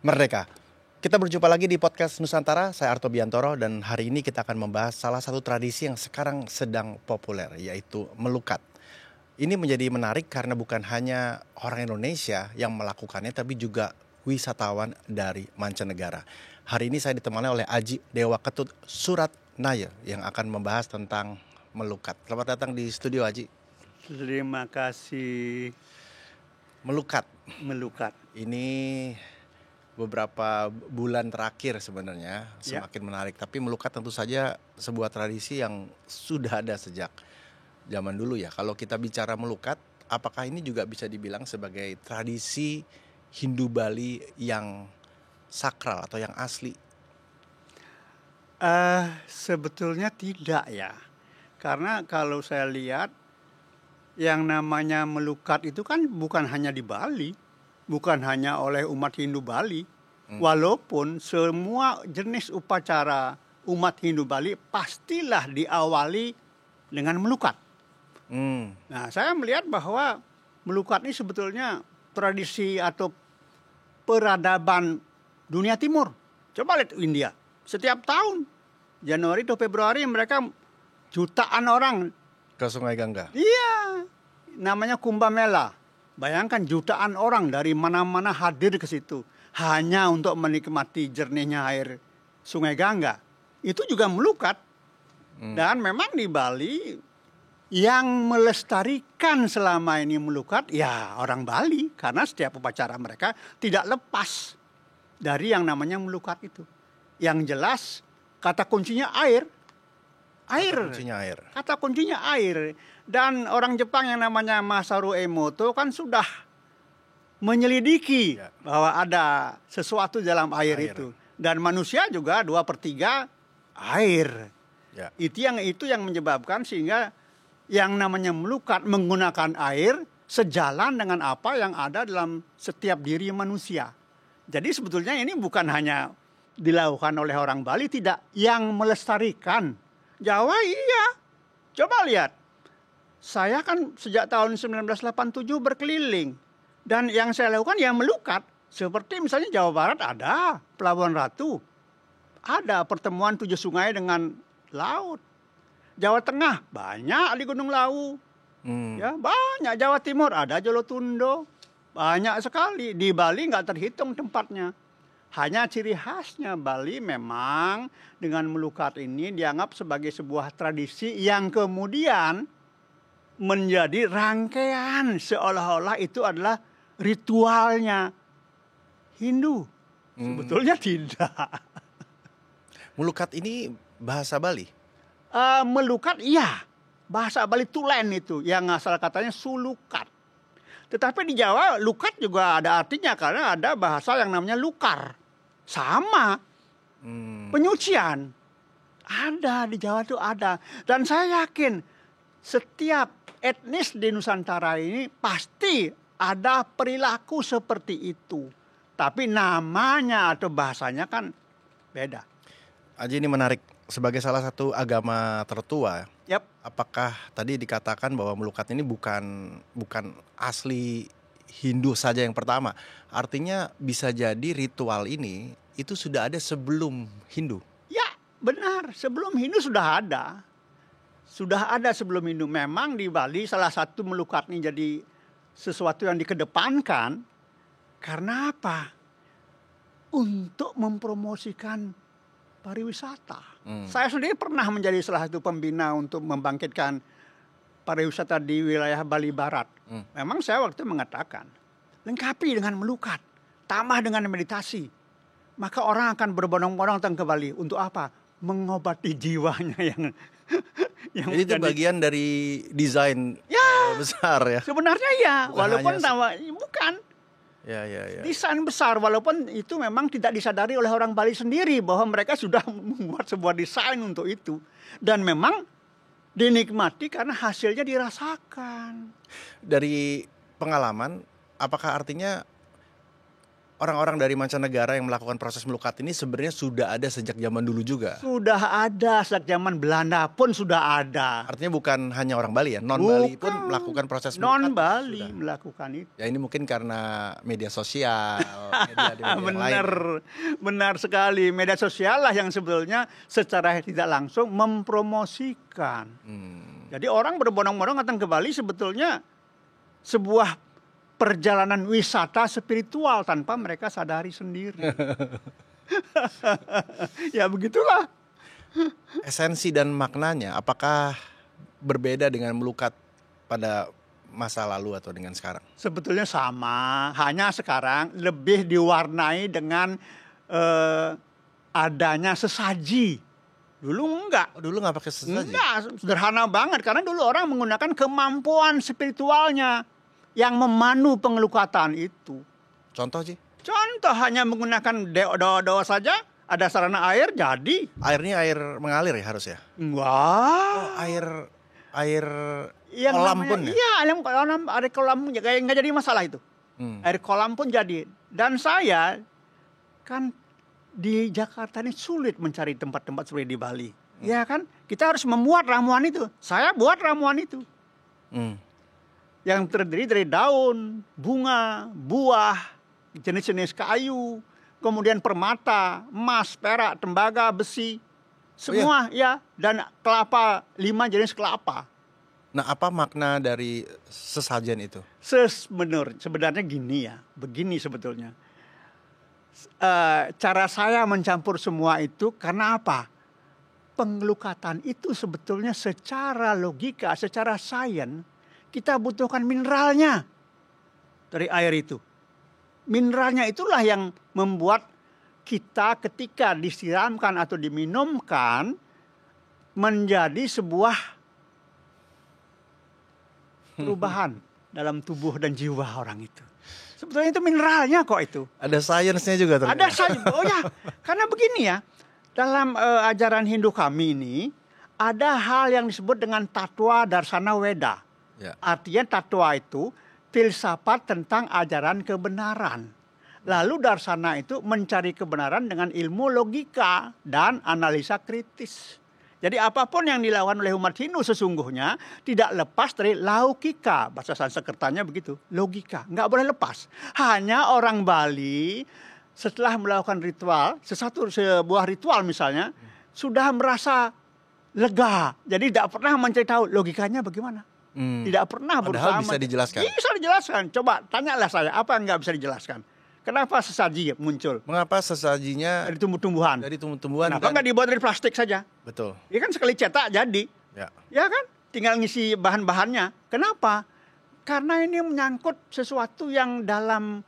Merdeka. Kita berjumpa lagi di podcast Nusantara, saya Arto Biantoro dan hari ini kita akan membahas salah satu tradisi yang sekarang sedang populer, yaitu melukat. Ini menjadi menarik karena bukan hanya orang Indonesia yang melakukannya, tapi juga wisatawan dari mancanegara. Hari ini saya ditemani oleh Aji Dewa Ketut Suratnaya yang akan membahas tentang melukat. Selamat datang di studio, Aji. Terima kasih. Melukat. Ini beberapa bulan terakhir sebenarnya semakin menarik. Tapi melukat tentu saja sebuah tradisi yang sudah ada sejak zaman dulu ya. Kalau kita bicara melukat, apakah ini juga bisa dibilang sebagai tradisi Hindu Bali yang sakral atau yang asli? Sebetulnya tidak ya. Karena kalau saya lihat yang namanya melukat itu kan bukan hanya di Bali. Bukan hanya oleh umat Hindu Bali. Walaupun semua jenis upacara umat Hindu Bali pastilah diawali dengan melukat. Nah, saya melihat bahwa melukat ini sebetulnya tradisi atau peradaban dunia timur. Coba lihat India. Setiap tahun, Januari atau Februari mereka jutaan orang Ke Sungai Gangga. Iya, namanya Kumbh Mela. Bayangkan jutaan orang dari mana-mana hadir ke situ hanya untuk menikmati jernihnya air Sungai Gangga. Itu juga melukat. Dan memang di Bali yang melestarikan selama ini melukat ya orang Bali, karena setiap upacara mereka tidak lepas dari yang namanya melukat itu. Yang jelas kata kuncinya air. Kata kuncinya air. Dan orang Jepang yang namanya Masaru Emoto kan sudah menyelidiki bahwa ada sesuatu dalam air itu. Dan manusia juga 2/3 air. Ya. Itu yang menyebabkan sehingga yang namanya melukat menggunakan air sejalan dengan apa yang ada dalam setiap diri manusia. Jadi sebetulnya ini bukan hanya dilakukan oleh orang Bali, tidak. Yang melestarikan Jawa iya. Coba lihat. Saya kan sejak tahun 1987 berkeliling. Dan yang saya lakukan ya melukat. Seperti misalnya Jawa Barat ada Pelabuhan Ratu. Ada pertemuan 7 sungai dengan laut. Jawa Tengah banyak di Gunung Lawu. Ya, banyak. Jawa Timur ada Jolotundo. Banyak sekali. Di Bali nggak terhitung tempatnya. Hanya ciri khasnya Bali memang dengan melukat ini dianggap sebagai sebuah tradisi yang kemudian menjadi rangkaian seolah-olah itu adalah ritualnya Hindu. Sebetulnya tidak. Melukat ini bahasa Bali? Melukat iya. Bahasa Bali tulen itu yang asal katanya sulukat. Tetapi di Jawa lukat juga ada artinya karena ada bahasa yang namanya lukar. Sama. Penyucian. Ada di Jawa itu ada. Dan saya yakin setiap etnis di Nusantara ini pasti ada perilaku seperti itu. Tapi namanya atau bahasanya kan beda. Aji, ini menarik. Sebagai salah satu agama tertua, Yap. apakah tadi dikatakan bahwa melukat ini bukan asli Hindu saja yang pertama? Artinya bisa jadi ritual ini itu sudah ada sebelum Hindu? Ya, benar. Sebelum Hindu sudah ada. Sudah ada sebelum Hindu. Memang di Bali salah satu melukat ini jadi sesuatu yang dikedepankan. Karena apa? Untuk mempromosikan pariwisata. Saya sendiri pernah menjadi salah satu pembina untuk membangkitkan pariwisata di wilayah Bali Barat. Memang saya waktu itu mengatakan, lengkapi dengan melukat, tambah dengan meditasi. Maka orang akan berbondong-bondong datang ke Bali. Untuk apa? Mengobati jiwanya yang Jadi itu bagian dari desain besar ya? Sebenarnya ya, walaupun bukan. Ya. Desain besar, walaupun itu memang tidak disadari oleh orang Bali sendiri bahwa mereka sudah membuat sebuah desain untuk itu. Dan memang dinikmati karena hasilnya dirasakan. Dari pengalaman, apakah artinya orang-orang dari mancanegara yang melakukan proses melukat ini sebenarnya sudah ada sejak zaman dulu juga. Sudah ada sejak zaman Belanda pun sudah ada. Artinya bukan hanya orang Bali ya, non-Bali pun melakukan proses melukat. Non-Bali sudah melakukan itu. Ya ini mungkin karena media sosial, media yang Benar, lain. benar sekali. Media sosial lah yang sebetulnya secara tidak langsung mempromosikan. Jadi orang berbondong-bondong datang ke Bali sebetulnya sebuah perjalanan wisata spiritual tanpa mereka sadari sendiri. Ya begitulah. Esensi dan maknanya apakah berbeda dengan melukat pada masa lalu atau dengan sekarang? Sebetulnya sama, hanya sekarang lebih diwarnai dengan adanya sesaji. Dulu enggak. Oh, dulu nggak pakai sesaji? Enggak, sederhana banget. Karena dulu orang menggunakan kemampuan spiritualnya yang memandu pengelukatan itu. Contoh sih? Contoh hanya menggunakan doa-doa saja, ada sarana air jadi. Airnya air mengalir ya harus ya? Wah. Air Yang kolam namanya, pun ya? iya, air kolam nggak jadi masalah itu. Air kolam pun jadi. Dan saya kan di Jakarta ini sulit mencari tempat-tempat seperti di Bali. Ya kan? Kita harus membuat ramuan itu. Saya buat ramuan itu. Yang terdiri dari daun, bunga, buah, jenis-jenis kayu, kemudian permata, emas, perak, tembaga, besi. Semua ya, dan kelapa, 5 jenis kelapa. Nah, apa makna dari sesajen itu? Sebenarnya gini ya, begini sebetulnya. Cara saya mencampur semua itu karena apa? Pengelukatan itu sebetulnya secara logika, secara sains, kita butuhkan mineralnya dari air itu. Mineralnya itulah yang membuat kita ketika disiramkan atau diminumkan menjadi sebuah perubahan dalam tubuh dan jiwa orang itu. Sebetulnya itu mineralnya kok itu. Ada sainsnya juga ternyata. Ada sains. Oh ya, karena begini ya. Dalam ajaran Hindu kami ini ada hal yang disebut dengan Tattva Darsana Weda. Ya. Artinya tatwa itu filsafat tentang ajaran kebenaran. Lalu darsana itu mencari kebenaran dengan ilmu logika dan analisa kritis. Jadi apapun yang dilakukan oleh umat Hindu sesungguhnya tidak lepas dari laukika. Bahasa Sanskertanya begitu, logika. Nggak boleh lepas. Hanya orang Bali setelah melakukan ritual, sebuah ritual misalnya, sudah merasa lega. Jadi tidak pernah mencari tahu logikanya bagaimana. Tidak pernah berusaha. Padahal bisa dijelaskan. Bisa dijelaskan. Coba tanyalah saya, apa yang nggak bisa dijelaskan? Kenapa sesaji muncul? Mengapa sesajinya Dari tumbuh-tumbuhan. dari tumbuh-tumbuhan? Kenapa nggak dibuat dari plastik saja? Betul. Ya kan sekali cetak jadi. Ya. Ya kan? Tinggal ngisi bahan-bahannya. Kenapa? Karena ini menyangkut sesuatu yang dalam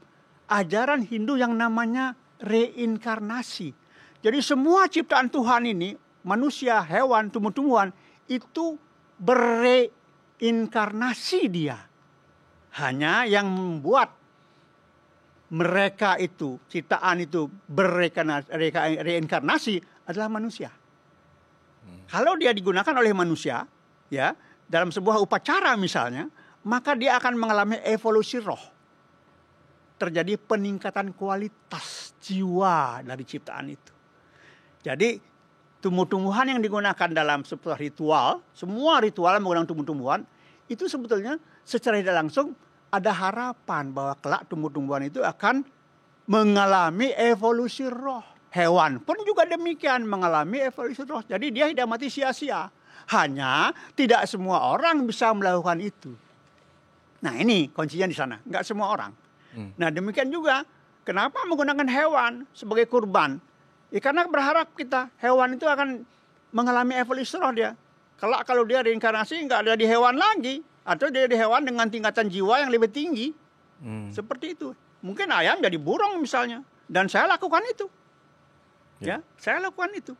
ajaran Hindu yang namanya reinkarnasi. Jadi semua ciptaan Tuhan ini, manusia, hewan, tumbuh-tumbuhan, itu inkarnasi dia. Hanya yang membuat mereka itu, ciptaan itu reinkarnasi adalah manusia. Kalau dia digunakan oleh manusia, ya, dalam sebuah upacara misalnya, maka dia akan mengalami evolusi roh. Terjadi peningkatan kualitas jiwa dari ciptaan itu. Jadi tumbuh-tumbuhan yang digunakan dalam sebuah ritual, semua ritual menggunakan tumbuh-tumbuhan, itu sebetulnya secara tidak langsung ada harapan bahwa kelak tumbuh-tumbuhan itu akan mengalami evolusi roh. Hewan pun juga demikian mengalami evolusi roh. Jadi dia tidak mati sia-sia. Hanya tidak semua orang bisa melakukan itu. Nah ini kuncinya di sana. Nggak semua orang. Nah demikian juga kenapa menggunakan hewan sebagai kurban. Ya, karena berharap kita hewan itu akan mengalami evolusi roh dia. Kalau dia reinkarnasi nggak ada di hewan lagi. Atau dia di hewan dengan tingkatan jiwa yang lebih tinggi. Seperti itu. Mungkin ayam jadi burung misalnya. Dan saya lakukan itu. Ya, saya lakukan itu.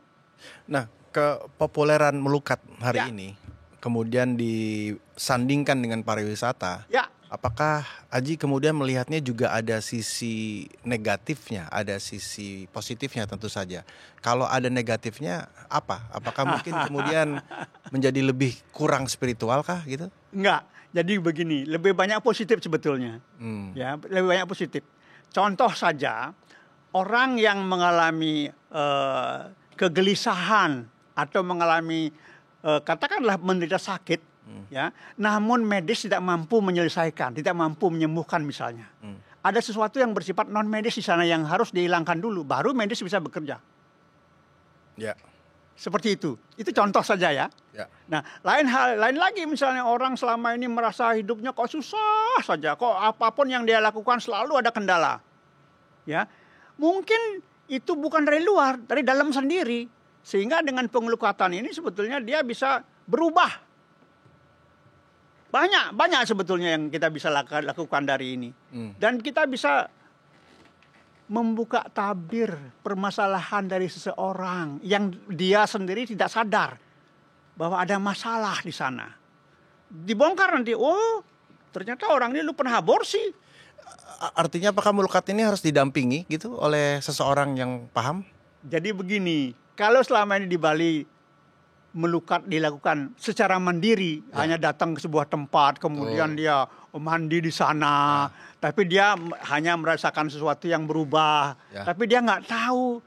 Nah, kepopuleran melukat hari ini kemudian disandingkan dengan pariwisata. Ya. Apakah Aji kemudian melihatnya juga ada sisi negatifnya, ada sisi positifnya tentu saja. Kalau ada negatifnya apa? Apakah mungkin kemudian menjadi lebih kurang spiritual kah gitu? Enggak. Jadi begini, lebih banyak positif sebetulnya. Ya, lebih banyak positif. contoh saja, orang yang mengalami kegelisahan atau mengalami katakanlah menderita sakit, ya, namun medis tidak mampu menyelesaikan, tidak mampu menyembuhkan misalnya. Ada sesuatu yang bersifat non medis di sana yang harus dihilangkan dulu, baru medis bisa bekerja. Ya. Seperti itu. Itu contoh saja ya. Ya. Nah, lain lagi misalnya orang selama ini merasa hidupnya kok susah saja, kok apapun yang dia lakukan selalu ada kendala. Ya. Mungkin itu bukan dari luar, dari dalam sendiri. Sehingga dengan pengelukatan ini sebetulnya dia bisa berubah. Banyak sebetulnya yang kita bisa lakukan dari ini. Dan kita bisa membuka tabir permasalahan dari seseorang yang dia sendiri tidak sadar bahwa ada masalah di sana. Dibongkar nanti, oh ternyata orang ini lu pernah aborsi. Artinya apakah melukat ini harus didampingi gitu oleh seseorang yang paham? Jadi begini, kalau selama ini di Bali melukat dilakukan secara mandiri, hanya datang ke sebuah tempat, kemudian dia mandi di sana, tapi dia hanya merasakan sesuatu yang berubah, tapi dia nggak tahu.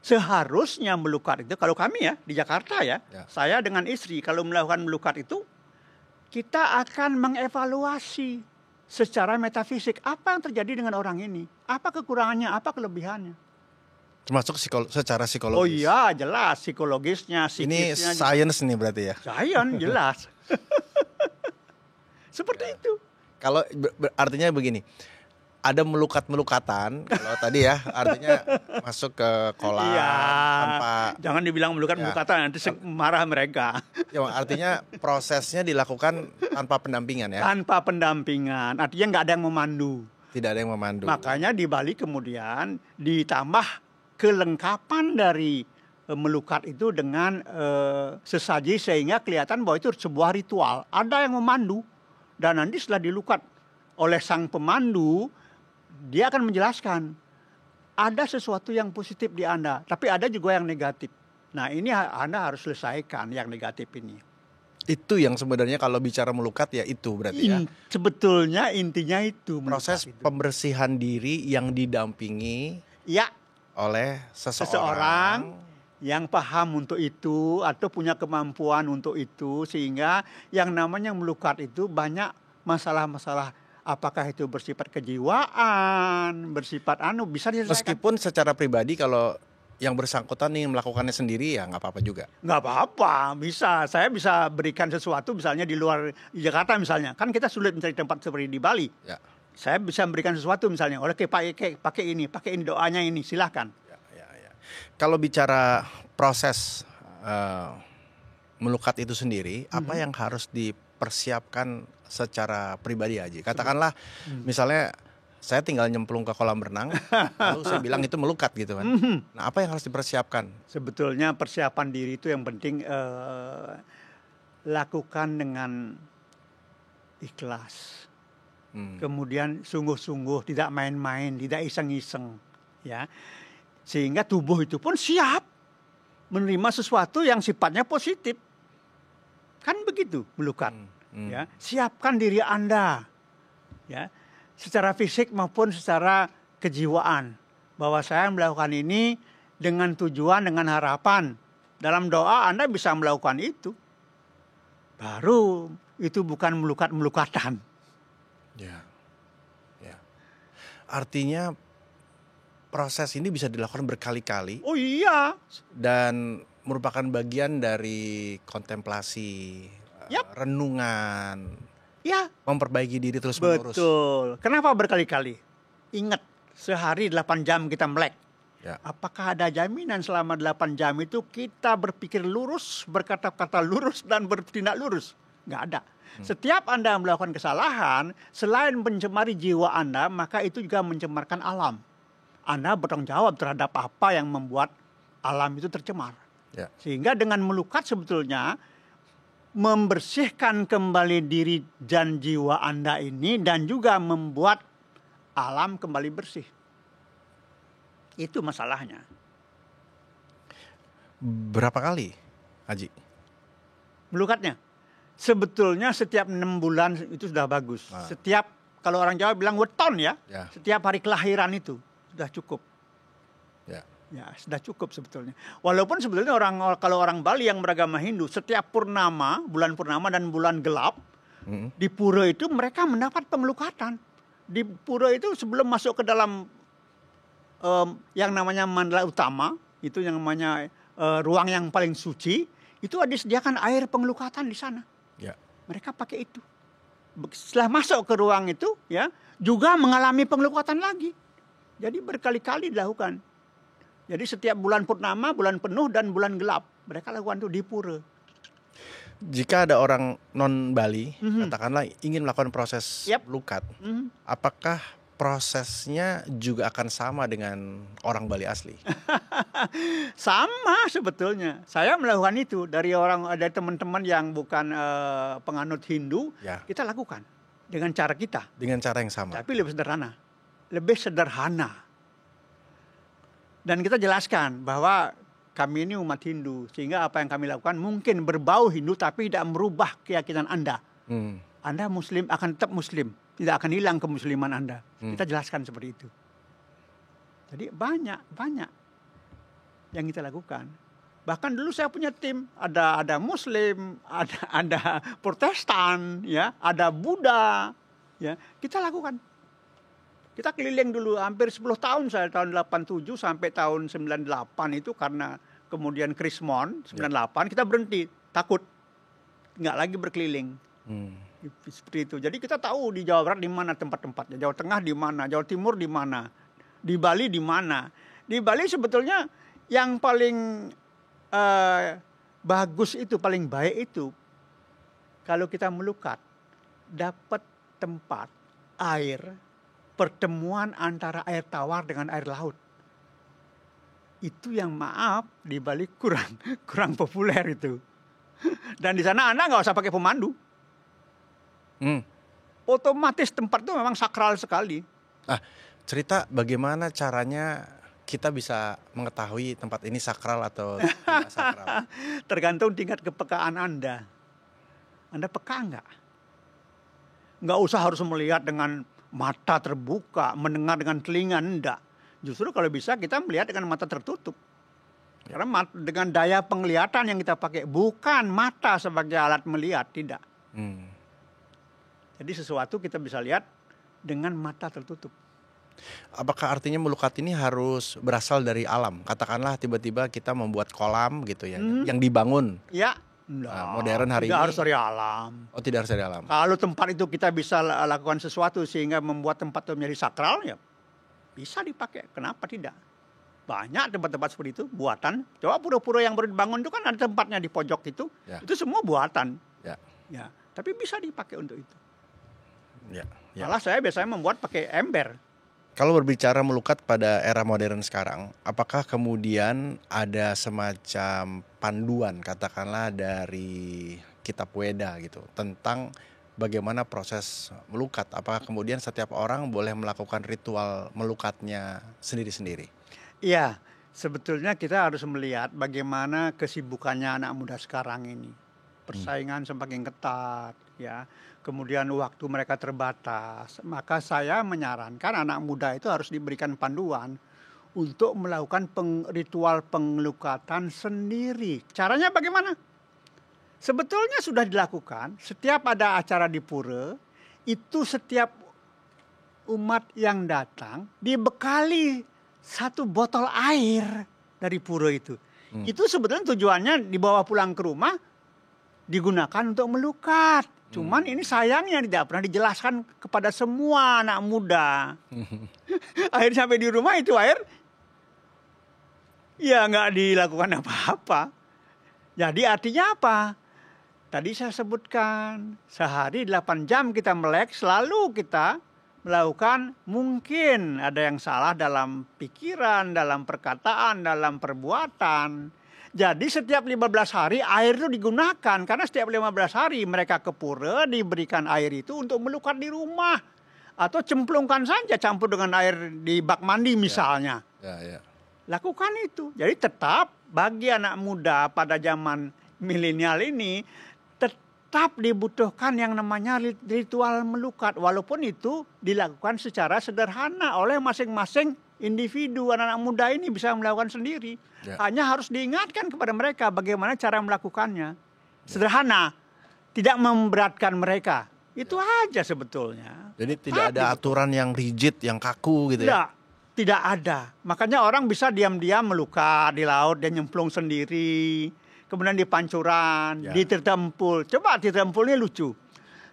Seharusnya melukat itu, kalau kami ya di Jakarta ya, saya dengan istri kalau melakukan melukat itu, kita akan mengevaluasi secara metafisik apa yang terjadi dengan orang ini, apa kekurangannya, apa kelebihannya. Termasuk secara psikologis. Oh iya, jelas psikologisnya, ini psikisnya. science nih berarti ya. Science jelas. Seperti itu. Kalau artinya begini, ada melukat-melukatan. Kalau tadi ya, artinya masuk ke kolam tanpa. Jangan dibilang melukat-melukatan, nanti marah mereka. Ya, artinya prosesnya dilakukan tanpa pendampingan ya. Tanpa pendampingan, artinya nggak ada yang memandu. Tidak ada yang memandu. Makanya di Bali kemudian ditambah kelengkapan dari melukat itu dengan sesaji sehingga kelihatan bahwa itu sebuah ritual. Ada yang memandu. Dan nanti setelah dilukat oleh sang pemandu, dia akan menjelaskan ada sesuatu yang positif di Anda, tapi ada juga yang negatif. Nah ini Anda harus selesaikan yang negatif ini. Itu yang sebenarnya kalau bicara melukat ya itu berarti ya. Sebetulnya intinya itu. Proses pembersihan diri yang didampingi oleh seseorang yang paham untuk itu atau punya kemampuan untuk itu, sehingga yang namanya melukat itu banyak masalah-masalah, apakah itu bersifat kejiwaan, bersifat bisa diselesaikan. Meskipun secara pribadi kalau yang bersangkutan nih melakukannya sendiri ya nggak apa-apa juga. Nggak apa-apa, bisa. Saya bisa berikan sesuatu misalnya di luar di Jakarta misalnya, kan kita sulit mencari tempat seperti di Bali. Ya. Saya bisa memberikan sesuatu misalnya, oke pakai ini doanya ini, silahkan. Kalau bicara proses melukat itu sendiri, apa yang harus dipersiapkan secara pribadi aja? Katakanlah misalnya saya tinggal nyemplung ke kolam renang, lalu saya bilang itu melukat gitu kan. Nah apa yang harus dipersiapkan? Sebetulnya persiapan diri itu yang penting lakukan dengan ikhlas. Kemudian sungguh-sungguh, tidak main-main, tidak iseng-iseng, ya. Sehingga tubuh itu pun siap menerima sesuatu yang sifatnya positif. Kan begitu melukat. Ya, siapkan diri Anda, ya, secara fisik maupun secara kejiwaan, bahwa saya melakukan ini dengan tujuan, dengan harapan. Dalam doa Anda bisa melakukan itu. Baru itu bukan melukat-melukatan. Ya. Artinya proses ini bisa dilakukan berkali-kali. Oh iya. Dan merupakan bagian dari kontemplasi, renungan, memperbaiki diri terus-menerus. Betul. Kenapa berkali-kali? Ingat, sehari 8 jam kita melek. Ya. Apakah ada jaminan selama 8 jam itu kita berpikir lurus, berkata-kata lurus, dan bertindak lurus? Nggak ada. Setiap Anda melakukan kesalahan, selain mencemari jiwa Anda, maka itu juga mencemarkan alam. Anda bertanggung jawab terhadap apa yang membuat alam itu tercemar. Ya. Sehingga dengan melukat sebetulnya membersihkan kembali diri dan jiwa Anda ini, dan juga membuat alam kembali bersih. Itu masalahnya. Berapa kali, Haji? Melukatnya? Sebetulnya setiap 6 bulan itu sudah bagus. Setiap kalau orang Jawa bilang weton ya. Ya. Setiap hari kelahiran itu sudah cukup. Ya. Ya, sudah cukup sebetulnya. Walaupun sebetulnya kalau orang Bali yang beragama Hindu, setiap purnama, bulan purnama dan bulan gelap, di pura itu mereka mendapat pengelukatan. Di pura itu sebelum masuk ke dalam yang namanya mandala utama, itu yang namanya ruang yang paling suci, itu ada disediakan air pengelukatan di sana. Ya. Mereka pakai itu. Setelah masuk ke ruang itu, ya, juga mengalami pengelukatan lagi. Jadi berkali-kali dilakukan. Jadi setiap bulan purnama, bulan penuh, dan bulan gelap. Mereka lakukan itu di pura. Jika ada orang non-Bali, katakanlah ingin melakukan proses melukat, apakah prosesnya juga akan sama dengan orang Bali asli? Sama sebetulnya. Saya melakukan itu dari teman-teman yang bukan penganut Hindu, kita lakukan dengan cara kita. Dengan cara yang sama. Tapi lebih sederhana. Lebih sederhana. Dan kita jelaskan bahwa kami ini umat Hindu, sehingga apa yang kami lakukan mungkin berbau Hindu tapi tidak merubah keyakinan Anda. Anda Muslim akan tetap Muslim, tidak akan hilang kemusliman Anda. Kita jelaskan seperti itu. Jadi banyak yang kita lakukan. Bahkan dulu saya punya tim, ada Muslim, ada Protestan, ya, ada Buddha, ya, kita lakukan. Kita keliling dulu hampir 10 tahun saya, tahun 87 sampai tahun 98 itu karena kemudian Krismon 98 kita berhenti, takut nggak lagi berkeliling. Seperti itu. Jadi kita tahu di Jawa Barat di mana tempat-tempatnya, Jawa Tengah di mana, Jawa Timur di mana, di Bali di mana. Di Bali sebetulnya yang paling bagus itu, paling baik itu kalau kita melukat dapat tempat air, pertemuan antara air tawar dengan air laut. Itu yang maaf di Bali kurang populer itu. Dan di sana Anda nggak usah pakai pemandu. Otomatis tempat itu memang sakral sekali. Cerita bagaimana caranya kita bisa mengetahui tempat ini sakral atau tidak sakral? Tergantung tingkat kepekaan Anda. Anda peka nggak? Nggak usah harus melihat dengan mata terbuka, mendengar dengan telinga, enggak. Justru kalau bisa kita melihat dengan mata tertutup. Karena dengan daya penglihatan yang kita pakai, bukan mata sebagai alat melihat, tidak. Jadi sesuatu kita bisa lihat dengan mata tertutup. Apakah artinya melukat ini harus berasal dari alam? Katakanlah tiba-tiba kita membuat kolam gitu ya, yang dibangun. Ya. Modern hari ini. Tidak harus dari alam. Oh, tidak harus dari alam. Kalau tempat itu kita bisa lakukan sesuatu sehingga membuat tempat itu menjadi sakral, ya bisa dipakai. Kenapa tidak? Banyak tempat-tempat seperti itu, buatan. Coba pura-pura yang baru dibangun itu kan ada tempatnya di pojok itu. Ya. Itu semua buatan. Ya. Tapi bisa dipakai untuk itu. Ya. Malah saya biasanya membuat pakai ember. Kalau berbicara melukat pada era modern sekarang, apakah kemudian ada semacam panduan katakanlah dari kitab Weda gitu tentang bagaimana proses melukat? Apakah kemudian setiap orang boleh melakukan ritual melukatnya sendiri-sendiri? Iya, sebetulnya kita harus melihat bagaimana kesibukannya anak muda sekarang ini. Persaingan semakin ketat, ya. Kemudian waktu mereka terbatas. Maka saya menyarankan anak muda itu harus diberikan panduan untuk melakukan ritual pengelukatan sendiri. Caranya bagaimana? Sebetulnya sudah dilakukan. Setiap ada acara di pura, itu setiap umat yang datang dibekali 1 botol air dari pura itu. Itu sebetulnya tujuannya dibawa pulang ke rumah, digunakan untuk melukat. Cuman ini sayangnya tidak pernah dijelaskan kepada semua anak muda. Akhirnya sampai di rumah itu air, ya nggak dilakukan apa-apa. Jadi artinya apa? Tadi saya sebutkan, sehari 8 jam kita melek, selalu kita melakukan, mungkin ada yang salah dalam pikiran, dalam perkataan, dalam perbuatan. Jadi setiap 15 hari air itu digunakan. Karena setiap 15 hari mereka ke pura diberikan air itu untuk melukat di rumah. Atau cemplungkan saja campur dengan air di bak mandi misalnya. Lakukan itu. Jadi tetap bagi anak muda pada zaman milenial ini tetap dibutuhkan yang namanya ritual melukat. Walaupun itu dilakukan secara sederhana oleh masing-masing individu. Anak-anak muda ini bisa melakukan sendiri. Ya. Hanya harus diingatkan kepada mereka bagaimana cara melakukannya. Sederhana, tidak memberatkan mereka. Itu aja sebetulnya. Jadi tidak ada aturan yang rigid, yang kaku gitu ya? Tidak ada. Makanya orang bisa diam-diam melukat di laut, dia nyemplung sendiri. Kemudian di pancuran, Ya. di Tirta Empul. Coba Tirta Empul ini lucu.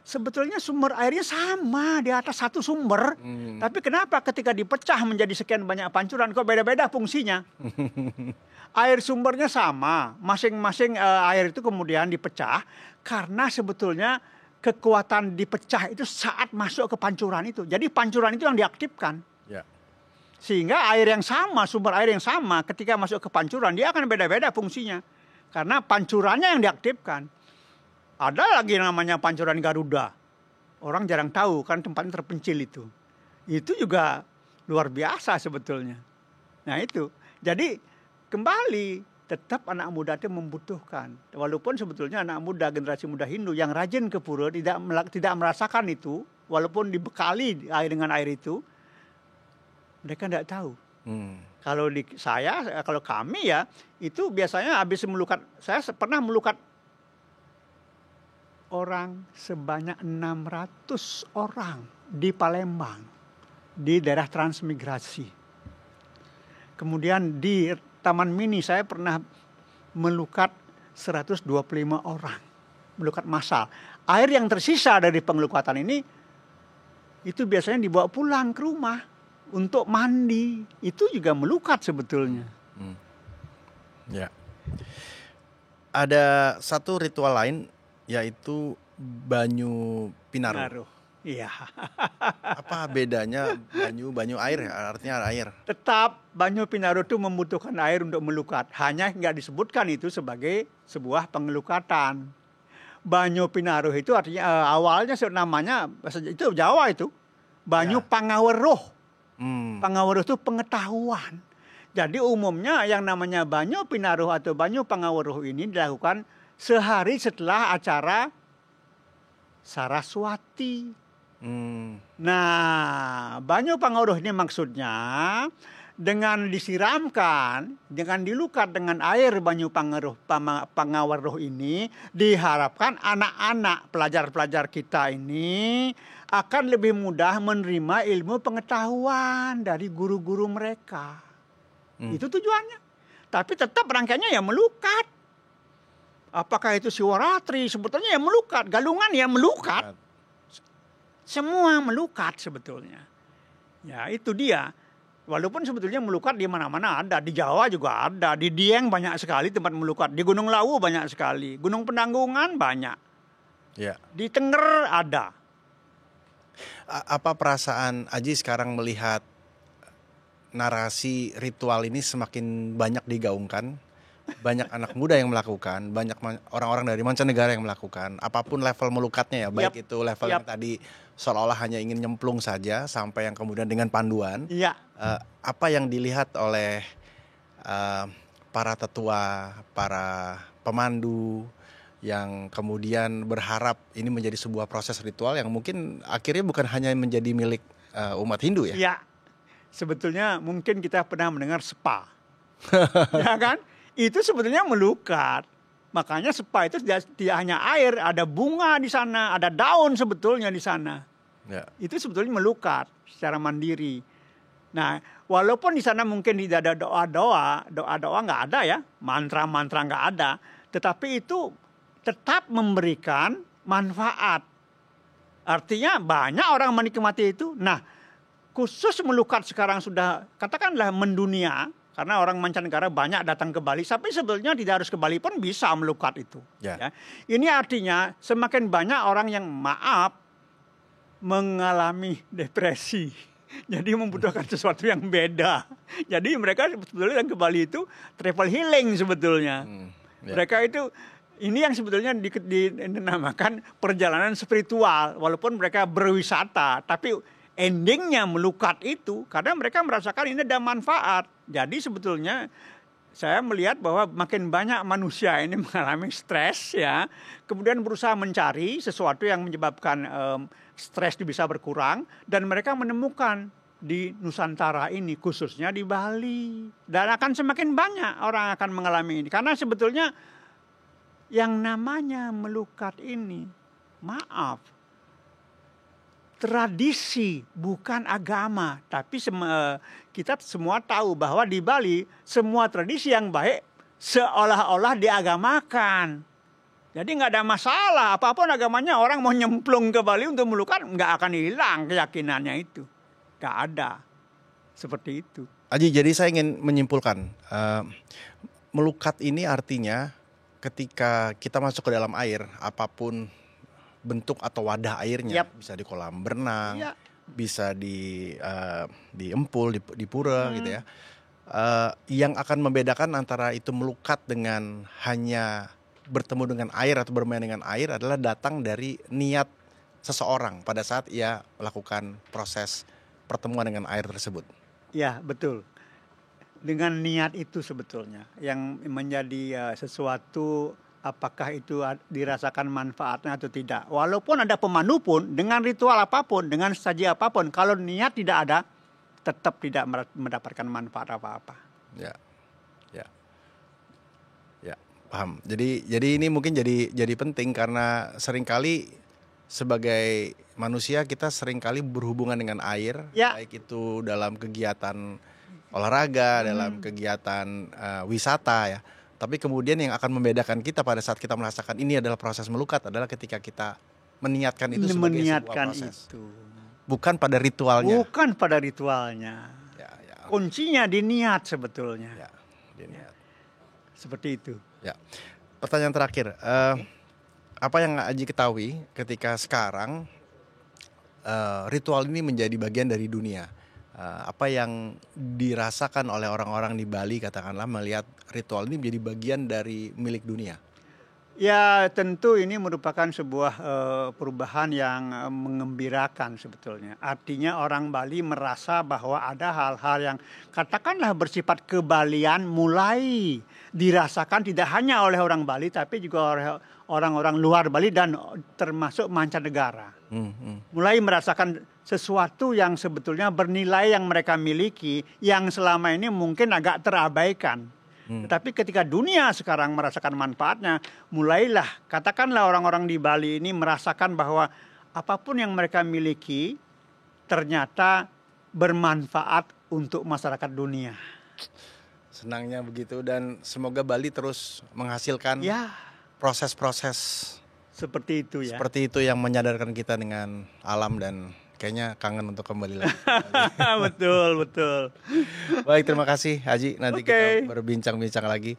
Sebetulnya sumber airnya sama di atas satu sumber. Tapi kenapa ketika dipecah menjadi sekian banyak pancuran kok beda-beda fungsinya? Air sumbernya sama. Masing-masing air itu kemudian dipecah. Karena sebetulnya kekuatan dipecah itu saat masuk ke pancuran itu. Jadi pancuran itu yang diaktifkan. Ya. Sehingga air yang sama, sumber air yang sama ketika masuk ke pancuran dia akan beda-beda fungsinya. Karena pancurannya yang diaktifkan. Ada lagi namanya pancuran Garuda. Orang jarang tahu kan tempatnya terpencil itu. Itu juga luar biasa sebetulnya. Nah itu. Jadi kembali tetap anak muda itu membutuhkan. Walaupun sebetulnya anak muda, generasi muda Hindu yang rajin ke pura tidak merasakan itu. Walaupun dibekali dengan air itu. Mereka tidak tahu. Kalau kalau kami ya, itu biasanya habis melukat, saya pernah melukat orang sebanyak 600 orang di Palembang, di daerah transmigrasi. Kemudian di Taman Mini saya pernah melukat 125 orang, melukat massal. Air yang tersisa dari pengelukatan ini, itu biasanya dibawa pulang ke rumah. Untuk mandi, itu juga melukat sebetulnya. Ya. Ada satu ritual lain, yaitu banyu pinaru. Iya. Apa bedanya banyu air? Artinya air. Tetap banyu pinaru itu membutuhkan air untuk melukat. Hanya nggak disebutkan itu sebagai sebuah pengelukatan. Banyu pinaru itu artinya awalnya namanya itu Jawa itu banyu pangaweruh. Pangaweruh itu pengetahuan. Jadi umumnya yang namanya banyu pinaruh atau banyu pangaweruh ini dilakukan sehari setelah acara Saraswati. Nah, banyu pangaweruh ini maksudnya dengan disiramkan, dengan dilukat dengan air banyu pangaweruh ini, diharapkan anak-anak pelajar-pelajar kita ini akan lebih mudah menerima ilmu pengetahuan dari guru-guru mereka. Itu tujuannya. Tapi tetap rangkaiannya ya melukat. Apakah itu Siwaratri? Sebetulnya ya melukat. Galungan ya melukat. Semua melukat sebetulnya. Ya itu dia. Walaupun sebetulnya melukat di mana-mana ada. Di Jawa juga ada. Di Dieng banyak sekali tempat melukat. Di Gunung Lawu banyak sekali. Gunung Penanggungan banyak. Ya. Di Tengger ada. Apa perasaan Aji sekarang melihat narasi ritual ini semakin banyak digaungkan, banyak anak muda yang melakukan, banyak orang-orang dari mancanegara yang melakukan, apapun level melukatnya ya, baik itu level yang tadi seolah-olah hanya ingin nyemplung saja sampai yang kemudian dengan panduan. Apa yang dilihat oleh para tetua, para pemandu yang kemudian berharap ini menjadi sebuah proses ritual yang mungkin akhirnya bukan hanya menjadi milik umat Hindu ya? Iya, sebetulnya mungkin kita pernah mendengar spa, ya kan? Itu sebetulnya melukat. Makanya spa itu tidak hanya air, ada bunga di sana, ada daun sebetulnya di sana. Ya. Itu sebetulnya melukat secara mandiri. Nah, walaupun di sana mungkin tidak ada doa-doa nggak ada ya, mantra-mantra nggak ada, tetapi itu tetap memberikan manfaat. Artinya banyak orang menikmati itu. Nah, khusus melukat sekarang sudah katakanlah mendunia, karena orang mancanegara banyak datang ke Bali. Tapi sebetulnya tidak harus ke Bali pun bisa melukat itu. Ya. Ini artinya semakin banyak orang yang mengalami depresi. Jadi membutuhkan sesuatu yang beda. Jadi mereka sebetulnya yang ke Bali itu travel healing sebetulnya. Mereka itu ini yang sebetulnya dinamakan perjalanan spiritual. Walaupun mereka berwisata, tapi endingnya melukat itu karena mereka merasakan ini ada manfaat. Jadi sebetulnya saya melihat bahwa makin banyak manusia ini mengalami stres ya, kemudian berusaha mencari sesuatu yang menyebabkan stres itu bisa berkurang, dan mereka menemukan di Nusantara ini, khususnya di Bali, dan akan semakin banyak orang akan mengalami ini, karena sebetulnya yang namanya melukat ini, maaf, tradisi bukan agama, tapi kita semua tahu bahwa di Bali semua tradisi yang baik seolah-olah diagamakan. Jadi nggak ada masalah, apapun agamanya, orang mau nyemplung ke Bali untuk melukat nggak akan hilang keyakinannya itu, nggak ada seperti itu. Aji, jadi saya ingin menyimpulkan, melukat ini artinya ketika kita masuk ke dalam air, apapun bentuk atau wadah airnya, bisa di kolam berenang, bisa di empul, di pura gitu ya. Yang akan membedakan antara itu melukat dengan hanya bertemu dengan air atau bermain dengan air adalah datang dari niat seseorang pada saat ia melakukan proses pertemuan dengan air tersebut. Ya, betul. Dengan niat itu sebetulnya yang menjadi sesuatu, apakah itu dirasakan manfaatnya atau tidak. Walaupun ada pemandu pun, dengan ritual apapun, dengan saji apapun, kalau niat tidak ada, tetap tidak mendapatkan manfaat apa-apa. Ya, paham. Jadi ini mungkin jadi penting karena seringkali sebagai manusia kita seringkali berhubungan dengan air, baik itu dalam kegiatan olahraga, dalam kegiatan wisata ya. Tapi kemudian yang akan membedakan kita pada saat kita merasakan ini adalah proses melukat adalah ketika kita meniatkan itu sebagai sebuah proses. Bukan pada ritualnya. Bukan pada ritualnya. Kuncinya di niat sebetulnya. Ya, di niat. Seperti itu. Ya. Pertanyaan terakhir, apa yang Aji ketahui ketika sekarang ritual ini menjadi bagian dari dunia? Apa yang dirasakan oleh orang-orang di Bali katakanlah melihat ritual ini menjadi bagian dari milik dunia? Ya, tentu ini merupakan sebuah perubahan yang mengembirakan sebetulnya. Artinya orang Bali merasa bahwa ada hal-hal yang katakanlah bersifat kebalian mulai dirasakan tidak hanya oleh orang Bali tapi juga oleh orang-orang luar Bali dan termasuk mancanegara. Mulai merasakan sesuatu yang sebetulnya bernilai yang mereka miliki yang selama ini mungkin agak terabaikan. Tetapi ketika dunia sekarang merasakan manfaatnya, mulailah katakanlah orang-orang di Bali ini merasakan bahwa apapun yang mereka miliki ternyata bermanfaat untuk masyarakat dunia. Senangnya begitu, dan semoga Bali terus menghasilkan proses-proses seperti itu ya. Seperti itu yang menyadarkan kita dengan alam, dan kayaknya kangen untuk kembali lagi. Betul. Baik, terima kasih Haji. Nanti kita berbincang-bincang lagi.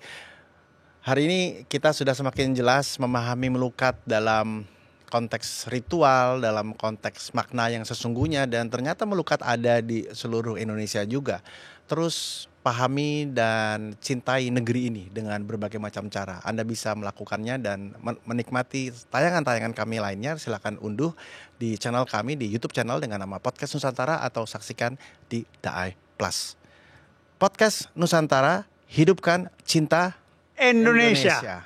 Hari ini kita sudah semakin jelas memahami melukat dalam konteks ritual, dalam konteks makna yang sesungguhnya, dan ternyata melukat ada di seluruh Indonesia juga. Terus pahami dan cintai negeri ini dengan berbagai macam cara. Anda bisa melakukannya dan menikmati tayangan-tayangan kami lainnya. Silakan unduh di channel kami di YouTube channel dengan nama Podcast Nusantara atau saksikan di Daai Plus. Podcast Nusantara, hidupkan cinta Indonesia.